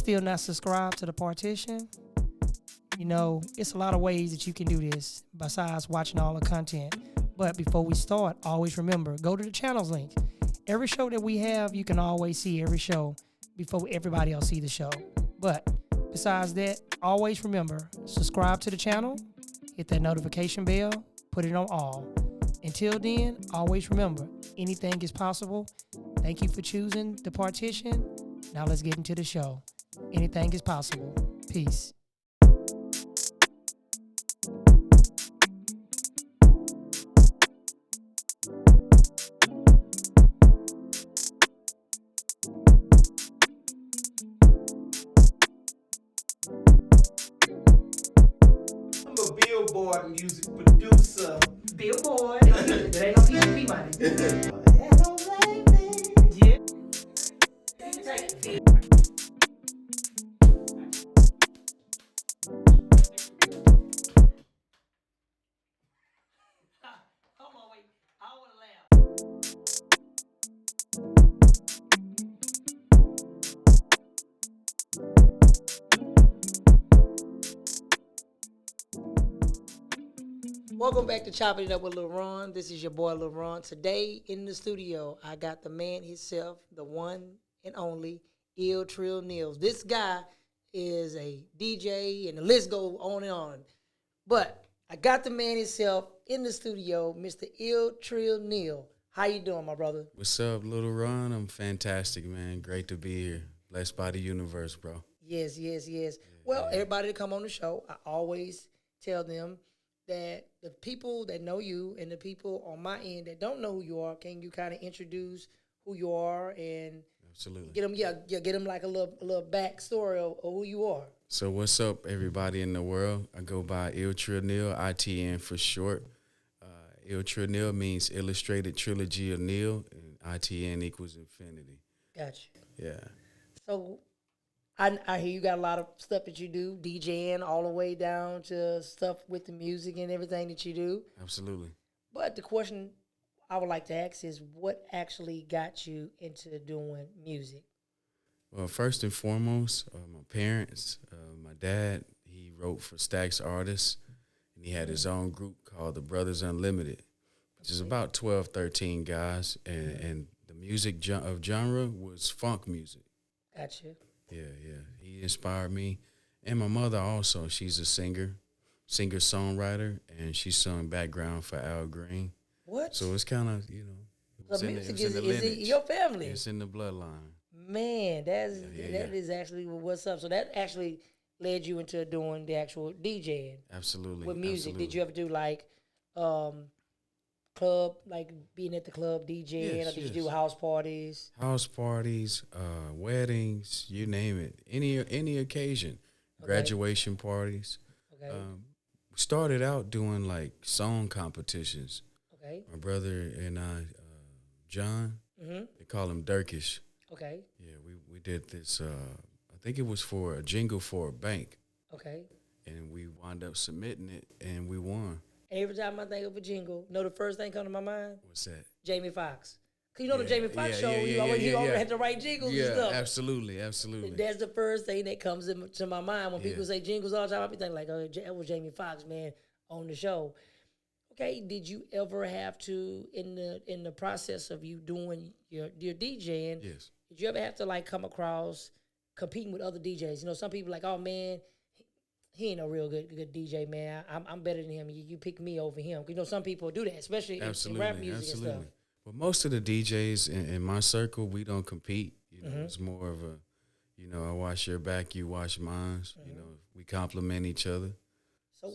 still not subscribed to the Partition, you know, it's a lot of ways that you can do this besides watching all the content. But before we start, always remember, go to the channels link. Every show that we have, you can always see every show before everybody else see the show. But besides that, always remember, subscribe to the channel, hit that notification bell, put it on all. Until then, always remember, anything is possible. Thank you for choosing the Partition. Now let's get into the show. Anything is possible. Peace. I'm a Billboard music producer. Billboard. There ain't no PCP money. Yeah. Hold on, wait. I want to laugh. Welcome back to Choppin It Up with Lil Ron. This is your boy Lil Ron. Today in the studio, I got the man himself, the one and only Ill Trill Neil. This guy is a DJ, and the list goes on and on. But I got the man himself in the studio, Mr. Ill Trill Neil. How you doing, my brother? What's up, Little Ron? I'm fantastic, man. Great to be here. Blessed by the universe, bro. Yes. Well, everybody that come on the show, I always tell them that the people that know you and the people on my end that don't know who you are, can you kind of introduce who you are and Absolutely. get them like a little backstory of who you are. So what's up, everybody in the world? I go by Ill Trill Neil, ITN for short. Ill Trill Neil means Illustrated Trilogy of Neil, and ITN equals infinity. Gotcha. Yeah. So I hear you got a lot of stuff that you do, DJing all the way down to stuff with the music and everything that you do. Absolutely. But the question I would like to ask is, what actually got you into doing music? Well, first and foremost, my parents, my dad, he wrote for Stax Artists, and he had his own group called the Brothers Unlimited, which is about 12, 13 guys, and the music of genre was funk music. Gotcha. Yeah. He inspired me. And my mother also, she's a singer-songwriter, and she sung background for Al Green. What? So it's kind of, you know, The music is in your family. It's in the bloodline. Man, that is actually what's up. So that actually led you into doing the actual DJing. Absolutely. With music. Absolutely. Did you ever do like club, like being at the club DJing, Yes, or did you do house parties? House parties, weddings, you name it. Any occasion. Okay. Graduation parties. Okay. We started out doing like song competitions. Okay. My brother and I, John, they call him Dirkish. Okay. Yeah, we did this, I think it was for a jingle for a bank. Okay. And we wound up submitting it, and we won. Every time I think of a jingle, the first thing come to my mind? What's that? Jamie Foxx. Cause you know the Jamie Foxx show, you always had to write jingles and stuff. Absolutely. That's the first thing that comes into my mind when people say jingles all the time. I be thinking like, oh, that was Jamie Foxx, man, on the show. Okay, did you ever have to, in the process of you doing your DJing, Yes. did you ever have to like come across competing with other DJs? You know, some people like, oh man, he ain't no real good DJ, man. I'm better than him. You pick me over him. You know, some people do that, especially in rap music and stuff. But most of the DJs in my circle, we don't compete. You know, it's more of a, you know, I watch your back, you watch mine. You know, we complement each other. So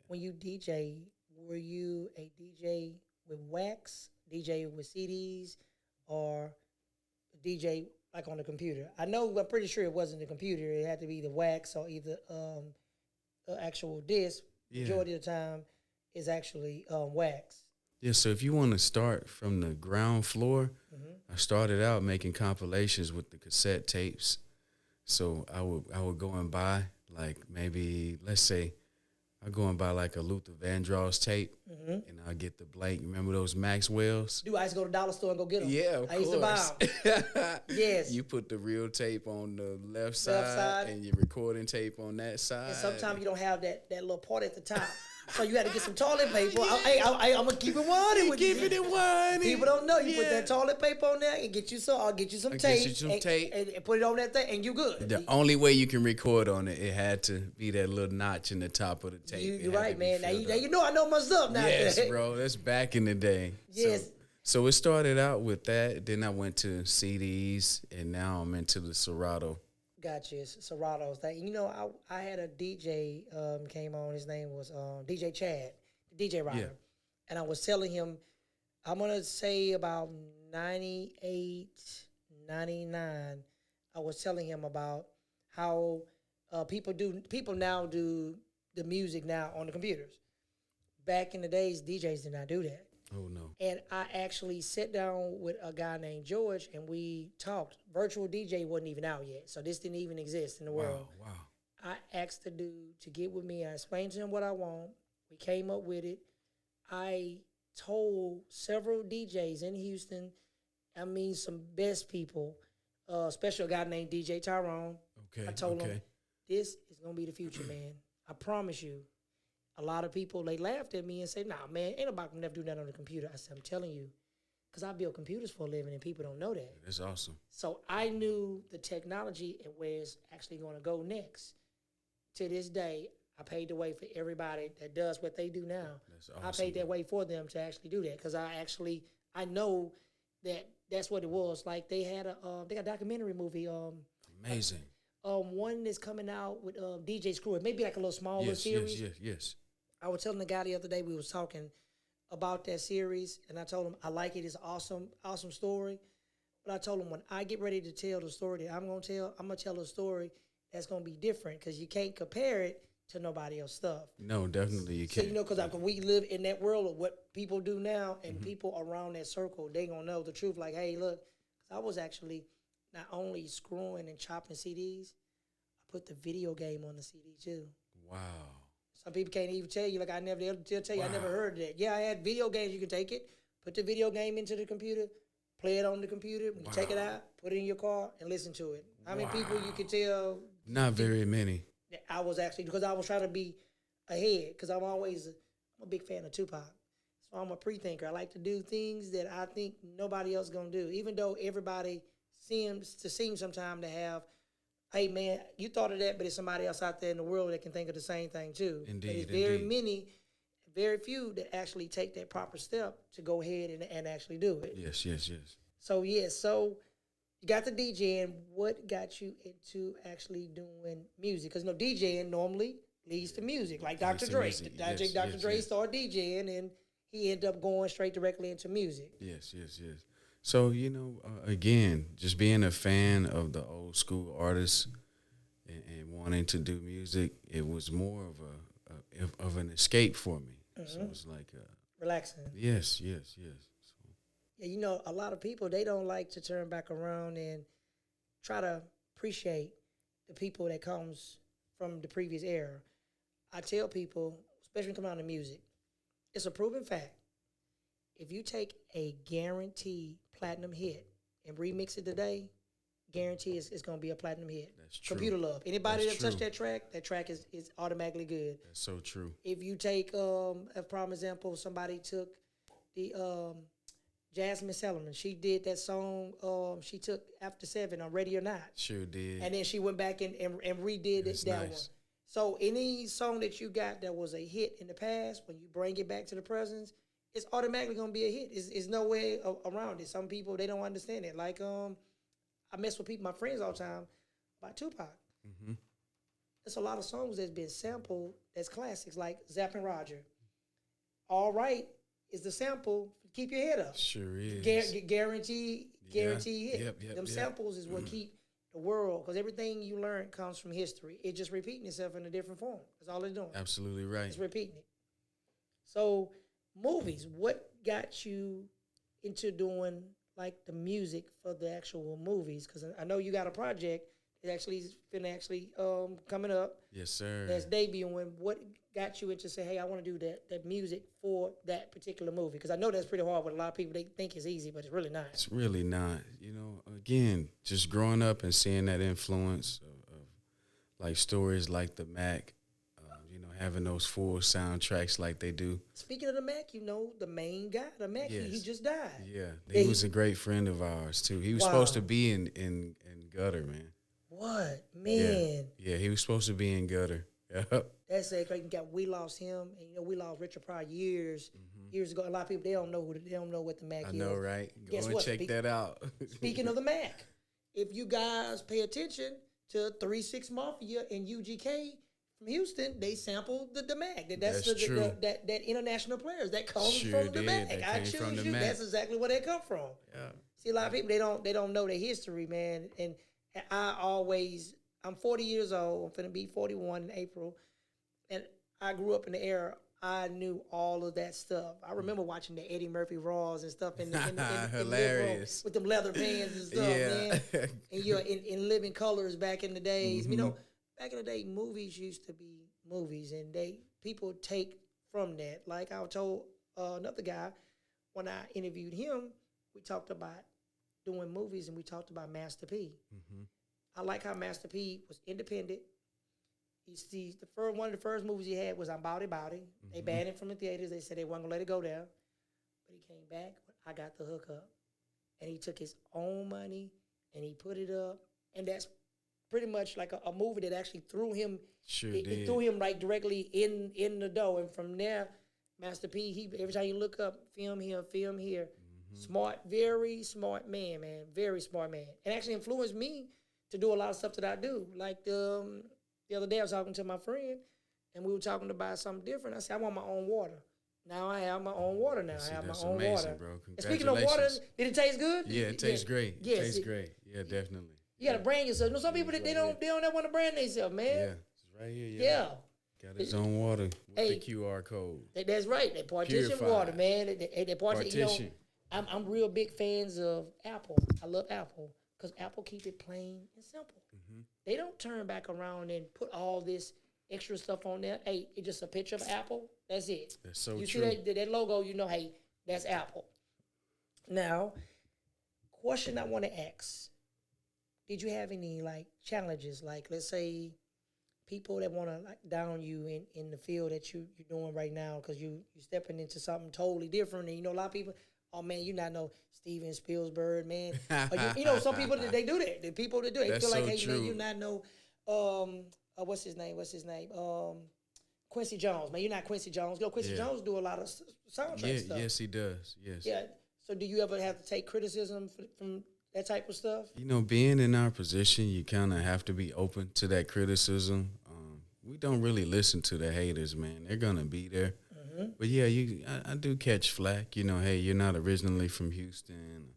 when you DJ, were you a DJ with wax, DJ with CDs, or DJ like on the computer? I'm pretty sure it wasn't the computer. It had to be either wax or either actual disc. Yeah. Majority of the time is actually wax. Yeah, so if you want to start from the ground floor, I started out making compilations with the cassette tapes. So I would go and buy like maybe, let's say, I go and buy like a Luther Vandross tape, and I get the blank. Remember those Maxwells? I used to go to the dollar store and go get them. Yeah, of I used to buy them. Yes. You put the real tape on the left side and your recording tape on that side. And sometimes you don't have that little part at the top. So you had to get some toilet paper. I'm going to keep it one with you. Keep it one. People don't know. You put that toilet paper on there and get you some tape. Get you some tape. And put it on that thing and you good. The only way you can record on it, it had to be that little notch in the top of the tape. You're right, man. Now you know I know my stuff now. Yes, bro. That's back in the day. Yes. So it started out with that. Then I went to CDs, and now I'm into the Serato. Gotcha. Serato's thing. You know, I had a DJ came on. His name was DJ Chad, the DJ writer. Yeah. And I was telling him, I'm going to say about 98, 99, I was telling him about how people now do the music now on the computers. Back in the days, DJs did not do that. Oh, no. And I actually sat down with a guy named George, and we talked. Virtual DJ wasn't even out yet, so this didn't even exist in the world. Wow. I asked the dude to get with me. I explained to him what I want. We came up with it. I told several DJs in Houston, some best people, especially a guy named DJ Tyrone. Okay. I told him, this is going to be the future, man. I promise you. A lot of people, they laughed at me and said, nah, man, ain't nobody can never do that on the computer. I said, I'm telling you, because I build computers for a living and people don't know that. That's awesome. So I knew the technology and where it's actually going to go next. To this day, I paid the way for everybody that does what they do now. That's awesome. I paid that way for them to actually do that because I know that that's what it was. Like they got a documentary movie. Amazing. One that's coming out with DJ Screw. It may be like a little smaller series. Yes. I was telling the guy the other day, we was talking about that series, and I told him I like it. It's an awesome story. But I told him when I get ready to tell the story that I'm going to tell a story that's going to be different because you can't compare it to nobody else's stuff. No, definitely you can't. So, because we live in that world of what people do now, and people around that circle, they going to know the truth. Like, hey, look, 'cause I was actually not only screwing and chopping CDs, I put the video game on the CD too. Wow. Some people can't even tell you. Like they'll tell you, I never heard of that. Yeah, I had video games. You can take it, put the video game into the computer, play it on the computer. When you take it out, put it in your car and listen to it. How many people you can tell? Not very many. I was actually, because I was trying to be ahead, because I'm a big fan of Tupac. So I'm a pre-thinker. I like to do things that I think nobody else going to do, even though everybody seems sometimes to have, hey, man, you thought of that, but there's somebody else out there in the world that can think of the same thing, too. Indeed, but it's very few that actually take that proper step to go ahead and actually do it. Yes. So you got the DJing. What got you into actually doing music? Because, DJing normally leads to music, like Dr. Dre. Dr. Dre started DJing, and he ended up going straight directly into music. Yes. So, again, just being a fan of the old school artists and wanting to do music, it was more of an escape for me. So it was like relaxing. Yes. So. Yeah, a lot of people, they don't like to turn back around and try to appreciate the people that comes from the previous era. I tell people, especially when it comes down to music, it's a proven fact. If you take a guaranteed platinum hit and remix it today, guarantee it's going to be a platinum hit. That's true. Computer Love. Anybody That's that touched that track is automatically good. That's so true. If you take, a prime example, somebody took the Jasmine Sellerman. She did that song, she took After 7 on Radio 9. Sure did. And then she went back and redid that one. So any song that you got that was a hit in the past, when you bring it back to the present, it's automatically going to be a hit. It's no way around it. Some people, they don't understand it. Like, I mess with my friends all the time about Tupac. Mm-hmm. There's a lot of songs that's been sampled that's classics, like Zapp and Roger. All Right is the sample, Keep Your Head Up. Sure is. Guarantee hit. Yep, Them samples is what keep the world, because everything you learn comes from history. It's just repeating itself in a different form. That's all it's doing. Absolutely right. It's repeating it. So, movies, what got you into doing like the music for the actual movies? Because I know you got a project It actually is finna coming up. Yes, sir. That's debuting. What got you into say, hey, I want to do that music for that particular movie? Because I know that's pretty hard with a lot of people. They think it's easy, but it's really not. It's really not. You know, again, just growing up and seeing that influence of like stories like the Mac, you know, having those full soundtracks like they do. Speaking of the Mac, you know, the main guy, the Mac, Yes. he just died. Yeah, he was a great friend of ours too. He was supposed to be in Gutter, man. What? Man. Yeah, he was supposed to be in Gutter. Yep. That's a great. We lost him, and you know we lost Richard Pryor years ago. A lot of people they don't know what the Mac is. I know, right? Go Guess and what? check that out. Speaking of the Mac, if you guys pay attention to 3-6 Mafia and UGK from Houston, they sampled the Mac. That's true. That international players that comes Sure from the did. Mac. That I came choose from the you. Mac. That's exactly where they come from. Yeah. See, a lot of people they don't know their history, man. And I'm 40 years old. I'm finna be 41 in April, and I grew up in the era. I knew all of that stuff. I remember watching the Eddie Murphy Raws and stuff in the Hilarious with them leather pants and stuff, man. And you're in living colors back in the days. You know, back in the day, movies used to be movies, and people take from that. Like I told another guy when I interviewed him, we talked about doing movies, and we talked about Master P. I like how Master P was independent. One of the first movies he had was I'm Bowdy Bowdy. They banned it from the theaters. They said they weren't going to let it go there. But he came back with I Got the Hook Up. And he took his own money and he put it up. And that's pretty much like a movie that actually threw him. It threw him right directly in the door. And from there, Master P, every time you look up, film here. Smart, very smart man. Very smart man. And actually influenced me to do a lot of stuff that I do. Like the other day I was talking to my friend, and we were talking about something different. I said, I want my own water. Now I have my own water now. I have my own water. Bro. And speaking of water, did it taste good? Yeah, it tastes great. Yes, it tastes great. Yeah, definitely. You gotta brand yourself. You know, some people they don't ever want to brand themselves, man. Yeah, it's right here. Yeah. Got his own water with the QR code. That's right. That partition Purified. water, man. That partition. Partition. You know, I'm real big fans of Apple. I love Apple because Apple keep it plain and simple. They don't turn back around and put all this extra stuff on there. Hey, it's just a picture of Apple. That's it. That's so you true. see that logo, you know, hey, that's Apple. Now, question I want to ask. Did you have any, like, challenges? Like, let's say people that want to, like, down you in the field that you're doing right now because you're stepping into something totally different. And, you know, a lot of people, oh, man, you not know Steven Spielberg, man. You know, some people, they do that. The people that do it. They feel like, hey, man, you not know, what's his name? Quincy Jones, man. You're not Quincy Jones. Quincy Jones do a lot of soundtrack stuff. Yes, he does. Yes. Yeah. So do you ever have to take criticism from that type of stuff? You know, being in our position, you kind of have to be open to that criticism. We don't really listen to the haters, man. They're going to be there. But, yeah, I do catch flack. You know, hey, you're not originally from Houston,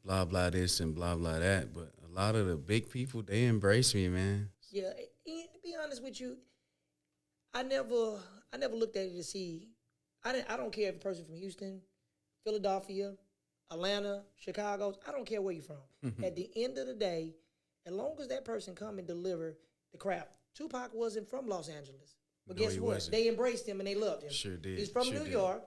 blah, blah this and blah, blah that. But a lot of the big people, they embrace me, man. Yeah, and to be honest with you, I never looked at it to see. I don't care if a person from Houston, Philadelphia, Atlanta, Chicago. I don't care where you're from. At the end of the day, as long as that person come and deliver the crap. Tupac wasn't from Los Angeles, but No, guess he what? wasn't. They embraced him and they loved him. Sure did. He's from Sure New did. York.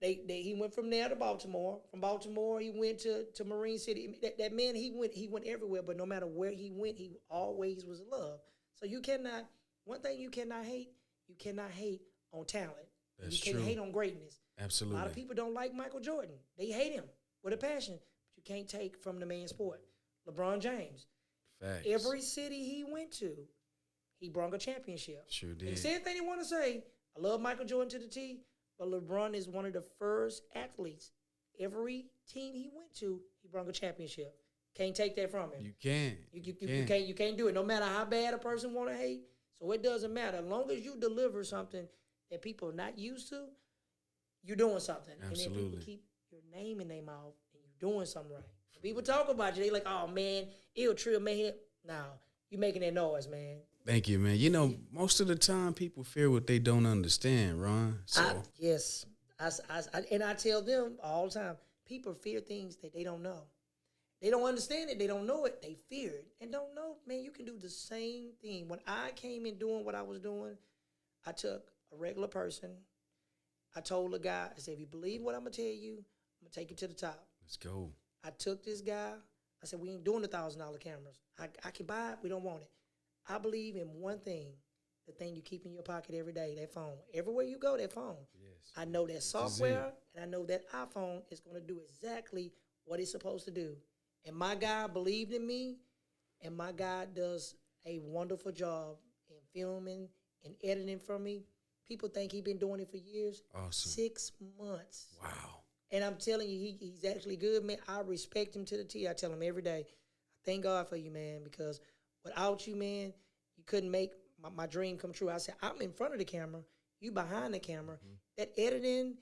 He went from there to Baltimore. From Baltimore, he went to Marine City. That man, he went everywhere. But no matter where he went, he always was loved. So one thing you cannot hate on talent. That's you can't true. hate on greatness. Absolutely. A lot of people don't like Michael Jordan. They hate him with a passion. But you can't take from the man's sport. LeBron James. Facts. Every city he went to, he brought a championship. Sure And did. the same thing you want to say, I love Michael Jordan to the T, but LeBron is one of the first athletes. Every team he went to, he brought a championship. Can't take that from him. You can. You can't do it. No matter how bad a person want to hate. So it doesn't matter. As long as you deliver something that people are not used to, you're doing something. Absolutely. And then people keep your name in their mouth and you're doing something right. People talk about you. They like, oh, man, Ill Trill man. Now, you making that noise, man. Thank you, man. You know, most of the time people fear what they don't understand, Ron. So I tell them all the time, people fear things that they don't know. They don't understand it. They don't know it. They fear it and don't know. Man, you can do the same thing. When I came in doing what I was doing, I took a regular person. I told the guy, I said, if you believe what I'm going to tell you, I'm going to take you to the top. Let's go. I took this guy. I said, we ain't doing the $1,000 cameras. I can buy it. We don't want it. I believe in one thing, the thing you keep in your pocket every day, that phone. Everywhere you go, that phone. Yes. I know that software, and I know that iPhone is going to do exactly what it's supposed to do. And my guy believed in me, and my guy does a wonderful job in filming and editing for me. People think he's been doing it for years. Awesome. 6 months. Wow. And I'm telling you, he's actually good, man. I respect him to the T. I tell him every day, thank God for you, man, because without you, man, you couldn't make my dream come true. I said, I'm in front of the camera, you behind the camera. Mm-hmm. That editing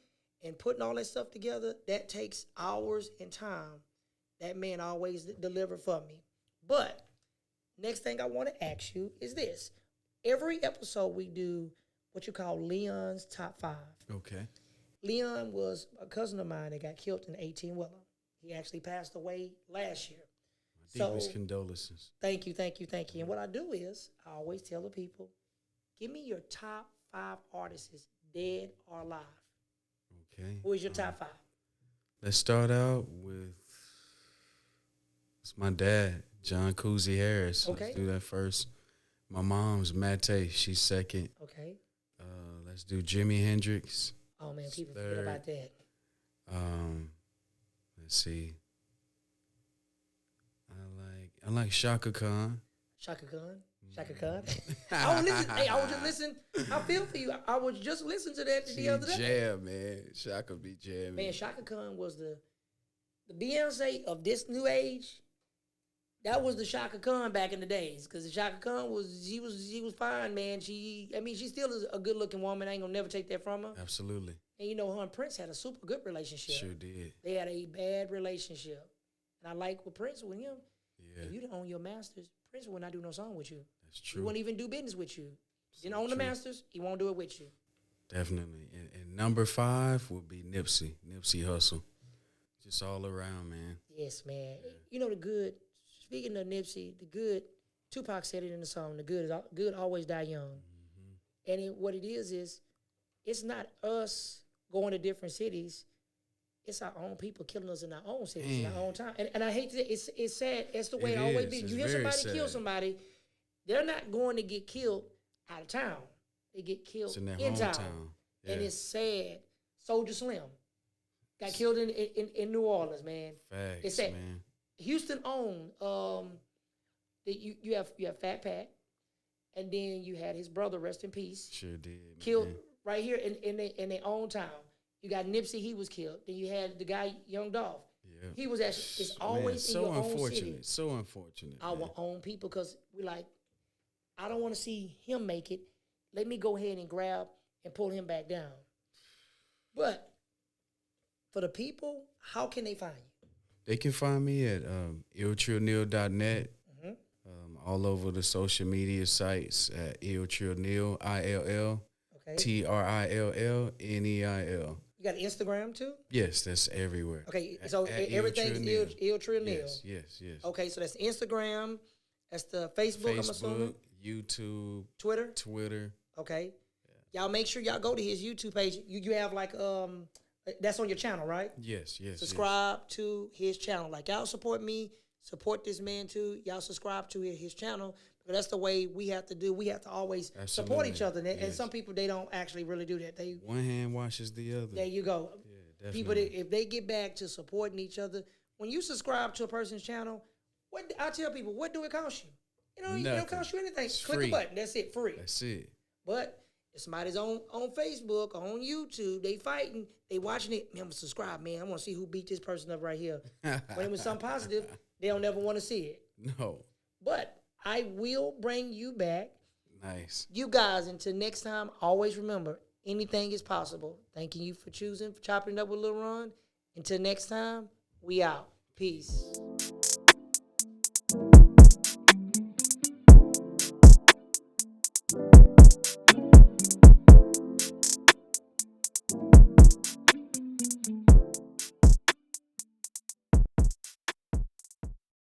and putting all that stuff together, that takes hours and time. That man always delivered for me. But next thing I want to ask you is this. Every episode we do what you call Leon's Top 5. Okay. Leon was a cousin of mine that got killed in 18-wheeler. He actually passed away last year. My deepest condolences. Thank you. And what I do is I always tell the people, give me your top 5 artists, dead or alive. Okay. Who is your top 5? Let's start out with, it's my dad, John Cousy Harris. Okay. Let's do that first. My mom's Mate. She's second. Okay. Let's do Jimi Hendrix. Oh, man, people forget about that. Let's see. I like Shaka Khan. Shaka Khan. I was just listening. I feel for you. I was just listening to that the other day. Jam, man. Shaka be jamming. Man, Shaka Khan was the Beyonce of this new age. That was the Shaka Khan back in the days, because the Shaka Khan she was fine, man. She still is a good looking woman. I ain't gonna never take that from her. Absolutely. And you know, her and Prince had a super good relationship. Sure did. They had a bad relationship, and I like what Prince with him. Yeah. If you didn't own your masters, Prince would not do no song with you. That's true. He wouldn't even do business with you. If you didn't own the masters, he won't do it with you. Definitely. And number 5 would be Nipsey Hussle. Just all around, man. Yes, man. Yeah. You know the good. Speaking of Nipsey, the good, Tupac said it in the song, the good always die young. Mm-hmm. And what it is it's not us going to different cities. It's our own people killing us in our own cities, in our own time. And I hate to say, it's sad. It's the way it always be. You hear somebody kill somebody, they're not going to get killed out of town. They get killed in town. Yeah. And it's sad. Soldier Slim got killed in New Orleans, man. Facts, it's sad. man. Houston owned you have Fat Pat, and then you had his brother, rest in peace. Sure did. Killed right here in their own town. You got Nipsey, he was killed. Then you had the guy Young Dolph. Yeah. He was actually. It's always in your own city. So unfortunate. Our own people, because we like, I don't want to see him make it. Let me go ahead and grab and pull him back down. But for the people, how can they find you? They can find me at illtrillneil.net, all over the social media sites at Ill Trill Neil, ILL, TRILL NEIL. You got Instagram too? Yes, that's everywhere. Okay, so everything's Ill Trill Neil. Yes. Okay, so that's Instagram, that's the Facebook, I'm assuming. YouTube, Twitter. Okay. Yeah. Y'all make sure y'all go to his YouTube page. You have like that's on your channel, right? Yes. Subscribe to his channel. Like, y'all support me, support this man too. Y'all subscribe to his channel. But that's the way we have to do. We have to always support each other. And some people, they don't actually really do that. One hand washes the other. There you go. Yeah, people, if they get back to supporting each other, when you subscribe to a person's channel, I tell people, what do it cost you? It don't cost you anything. It's Click free. a button. That's it. Free. That's it. But if somebody's on Facebook or on YouTube, they fighting, they watching it, man, I'm going to subscribe, man. I want to see who beat this person up right here. When it was something positive, they don't ever want to see it. No. But I will bring you back. Nice. You guys, until next time, always remember, anything is possible. Thanking you for choosing Chopping It Up with Lil Ron. Until next time, we out. Peace.